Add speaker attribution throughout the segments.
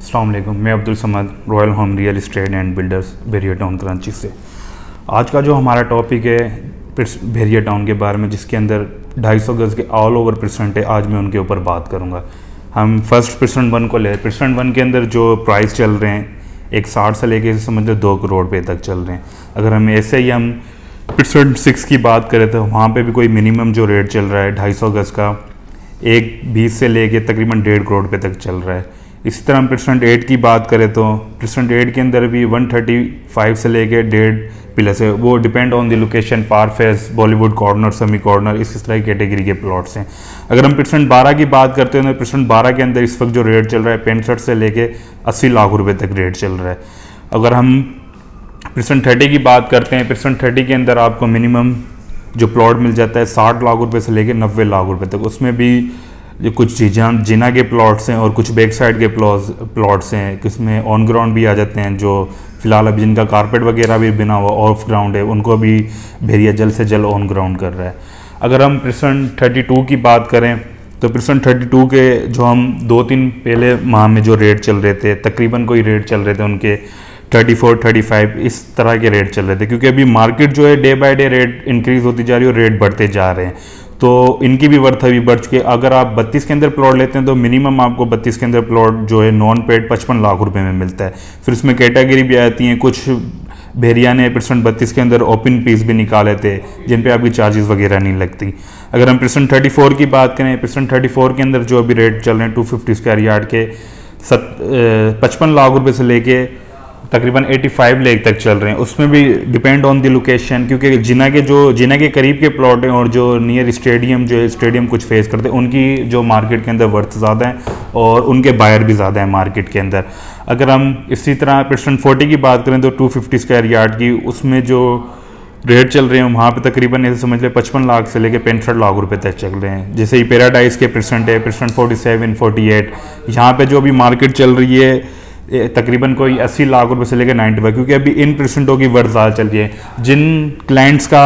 Speaker 1: अस्सलाम वालेकुम, मैं Abdul Samad royal home real estate and builders Bahria town Karachi से। आज का जो हमारा टॉपिक है भेरिया टाउन के बारे में, जिसके अंदर 250 गज़ के ऑल ओवर परसेंट है। आज मैं उनके ऊपर बात करूंगा। हम फर्स्ट परसेंट 1 को ले। परसेंट 1 के अंदर जो प्राइस चल रहे हैं 160 से लेके समझ लो 2 करोड़ रुपये तक चल रहे हैं। अगर हम ऐसे ही हम परसेंट 6 की बात करें तो वहाँ पे भी कोई मिनिमम जो रेट चल रहा है 250 गज़ का 120 से लेके तकरीबन 1.5 करोड़ रुपये तक चल रहा है। इसी तरह हम परसेंट 8 की बात करें तो परसेंट 8 के अंदर भी 135 से लेके 1.5 प्लस है। वो डिपेंड ऑन द लोकेशन, पार फेस, बॉलीवुड कॉर्नर, सेमी कॉर्नर, इस तरह की कैटेगरी के प्लॉट्स हैं। अगर हम परसेंट 12 की बात करते हैं तो परसेंट 12 के अंदर इस वक्त जो रेट चल रहा है 65 से लेके 80 लाख रुपए तक रेट चल रहा है। अगर हम परसेंट 30 की बात करते हैं, परसेंट 30 के अंदर आपको मिनिमम जो प्लॉट मिल जाता है 60 लाख रुपए से लेके 90 लाख रुपए तक। उसमें भी जो कुछ जिना के प्लॉट्स हैं और कुछ बैक साइड के प्लॉट्स हैं, किसमें ऑन ग्राउंड भी आ जाते हैं, जो फिलहाल अभी जिनका कारपेट वगैरह भी बिना हुआ ऑफ ग्राउंड है उनको भी भेरिया जल्द से जल्द ऑन ग्राउंड कर रहा है। अगर हम परसेंट 32 की बात करें तो परसेंट 32 के जो हम 2-3 पहले माह में जो रेट चल रहे थे, तकरीबन कोई रेट चल रहे थे उनके 34-35 इस तरह के रेट चल रहे थे, क्योंकि अभी मार्केट जो है day by day rate increase होती जा रही है और रेट बढ़ते जा रहे हैं, तो इनकी भी वर्थ अभी बढ़ चुकी है। अगर आप 32 के अंदर प्लॉट लेते हैं तो मिनिमम आपको 32 के अंदर प्लॉट जो है नॉन पेड 55 लाख रुपए में मिलता है। फिर उसमें कैटेगरी भी आती हैं। कुछ भेरिया ने परसेंट 32 के अंदर ओपन पीस भी निकाले थे जिन पे आपकी चार्जेस वगैरह नहीं लगती। अगर हम परसेंट 34 की बात करें, परसेंट 34 के अंदर जो अभी रेट चल रहे हैं 250 स्क्वायर यार्ड के 55 लाख रुपए से लेके तकरीबन 85 लाख तक चल रहे हैं। उसमें भी डिपेंड ऑन द लोकेशन, क्योंकि जिना के करीब के प्लॉट हैं और जो नियर स्टेडियम जो है स्टेडियम कुछ फेस करते हैं उनकी जो मार्केट के अंदर वर्थ ज़्यादा है और उनके बायर भी ज़्यादा है मार्केट के अंदर। अगर हम इसी तरह परसेंट 40 की बात करें तो 250 स्क्वायर यार्ड की उसमें जो रेट चल रहे हैं वहाँ पे तकरीबन ऐसे समझ लें 55 लाख से लेके 65 लाख रुपए तक चल रहे हैं। जैसे ही पैराडाइज के परसेंट है परसेंट 47, 48, यहाँ पे जो अभी मार्केट चल रही है तकरीबन कोई 80 लाख रुपए से लेकर 95, क्योंकि अभी इन परसेंटों की वर्थ ज़्यादा चल रही है। जिन क्लाइंट्स का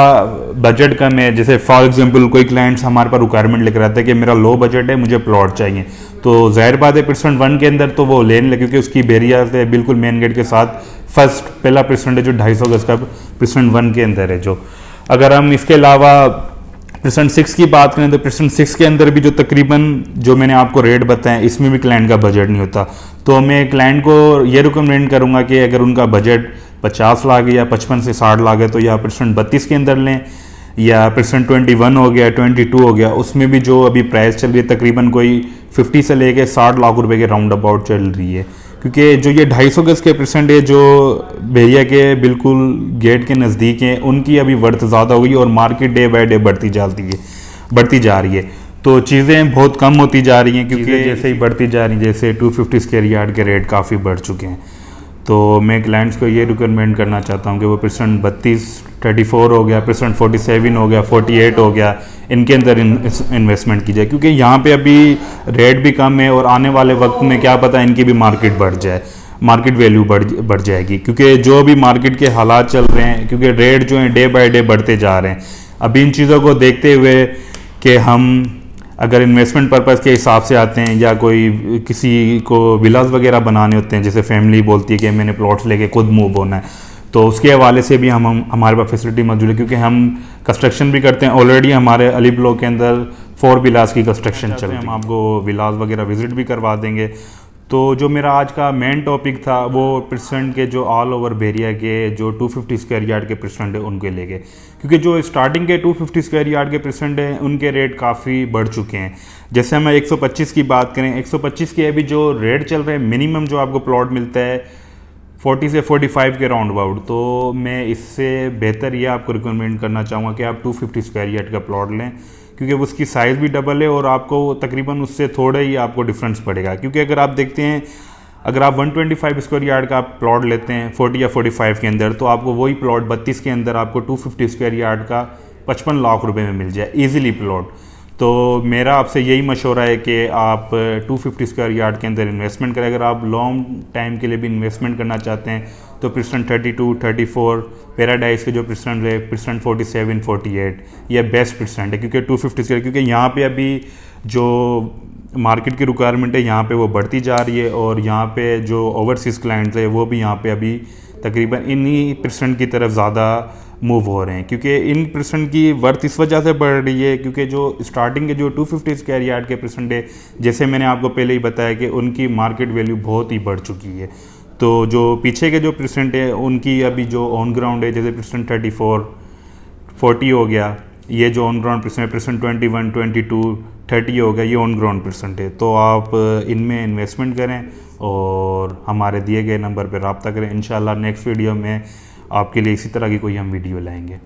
Speaker 1: बजट कम है, जैसे फॉर एग्जांपल कोई क्लाइंट्स हमारे पास रिक्वायरमेंट लेकर आता है कि मेरा लो बजट है, मुझे प्लॉट चाहिए, तो जाहिर बात है परसेंट 1 के अंदर तो वो लेने लगे, क्योंकि उसकी भेरिया से बिल्कुल मेन गेट के साथ फर्स्ट पहला परसेंट है जो 250 गज का परसेंट 1 के अंदर है। जो अगर हम इसके अलावा परसेंट 6 की बात करें तो परसेंट 6 के अंदर भी जो तकरीबन जो मैंने आपको रेट बताएं इसमें भी क्लाइंट का बजट नहीं होता, तो मैं क्लाइंट को ये रिकमेंड करूंगा कि अगर उनका बजट 50 लाख या 55 से 60 लाख है तो या परसेंट 32 के अंदर लें, या परसेंट 21 हो गया, 22 हो गया, उसमें भी जो अभी प्राइस चल रही है तकरीबन कोई 50 से लेके 60 लाख रुपए के राउंड अबाउट चल रही है। क्योंकि जो ये 250 गज के परसेंट है जो भेरिया के बिल्कुल गेट के नज़दीक हैं उनकी अभी वर्थ ज़्यादा हो गई और मार्केट डे बाय डे बढ़ती जा रही है, तो चीज़ें बहुत कम होती जा रही हैं, क्योंकि जैसे ही बढ़ती जा रही हैं, जैसे 250 स्क्वायर यार्ड के रेट काफ़ी बढ़ चुके हैं। तो मैं क्लाइंट्स को ये रिकमेंड करना चाहता हूँ कि वो परसेंट 32, 34 हो गया, परसेंट 47 हो गया, 48 हो गया, इनके अंदर इन्वेस्टमेंट की जाए, क्योंकि यहाँ पे अभी रेट भी कम है और आने वाले वक्त में क्या पता इनकी भी मार्केट बढ़ जाए, मार्केट वैल्यू बढ़ जाएगी, क्योंकि जो भी मार्केट के हालात चल रहे हैं, क्योंकि रेट जो है डे बाय डे बढ़ते जा रहे हैं। अभी इन चीज़ों को देखते हुए कि हम अगर इन्वेस्टमेंट पर्पज़ के हिसाब से आते हैं या कोई किसी को विलास वगैरह बनाने होते हैं, जैसे फैमिली बोलती है कि मैंने प्लॉट्स लेके खुद मूव होना है, तो उसके हवाले से भी हम हमारे पास फैसिलिटी मौजूद है, क्योंकि हम कंस्ट्रक्शन भी करते हैं। ऑलरेडी हमारे अली ब्लॉक के अंदर 4 विलास की कंस्ट्रक्शन चल रही है, हम आपको विलास वगैरह विजिट भी करवा देंगे। तो जो मेरा आज का मेन टॉपिक था वो परसेंट के जो ऑल ओवर भेरिया के जो 250 स्क्वायर यार्ड के परसेंट है उनके लेके, क्योंकि जो स्टार्टिंग के 250 स्क्वायर यार्ड के परसेंट है उनके रेट काफ़ी बढ़ चुके हैं। जैसे हम 125 की बात करें, 125 के अभी जो रेट चल रहे हैं मिनिमम जो आपको प्लॉट मिलता है 40 से 45 के राउंड अबाउट, तो मैं इससे बेहतर ये आपको रिकमेंड करना चाहूँगा कि आप 250 स्क्वायर यार्ड का प्लॉट लें, क्योंकि उसकी साइज़ भी डबल है और आपको तकरीबन उससे थोड़ा ही आपको डिफरेंस पड़ेगा। क्योंकि अगर आप देखते हैं, अगर आप 125 स्क्वायर यार्ड का प्लॉट लेते हैं 40 या 45 के अंदर, तो आपको वही प्लॉट 32 के अंदर आपको 250 स्क्वायर यार्ड का 55 लाख रुपए में मिल जाए ईजिली प्लॉट। तो मेरा आपसे यही मशवरा है कि आप 250 स्क्वायर यार्ड के अंदर इन्वेस्टमेंट करें। अगर आप लॉन्ग टाइम के लिए भी इन्वेस्टमेंट करना चाहते हैं तो परसेंट 32, 34 पैराडाइज के जो परसेंट है परसेंट 47, 48 ये बेस्ट परसेंट है, क्योंकि 250 स्क्वायर, क्योंकि यहाँ पे अभी जो मार्केट की रिक्वायरमेंट है यहाँ पे वो बढ़ती जा रही है, और यहाँ पे जो ओवरसीज़ क्लाइंट्स है वो भी यहाँ पे अभी तकरीबन इन्हीं परसेंट की तरफ ज़्यादा मूव हो रहे हैं, क्योंकि इन परसेंट की वर्थ इस वजह से बढ़ रही है क्योंकि जो स्टार्टिंग के जो 250 स्क्वायर यार्ड के परसेंट है, जैसे मैंने आपको पहले ही बताया कि उनकी मार्केट वैल्यू बहुत ही बढ़ चुकी है। तो जो पीछे के जो परसेंट है उनकी अभी जो ऑन ग्राउंड है, जैसे परसेंट 34 40 हो गया, ये जो ऑन ग्राउंड परसेंट 21 22 30 हो गया, ये ऑन ग्राउंड परसेंट है। तो आप इनमें इन्वेस्टमेंट करें और हमारे दिए गए नंबर पर रब्ता करें। इंशाल्लाह नेक्स्ट वीडियो में आपके लिए इसी तरह की कोई हम वीडियो लाएंगे।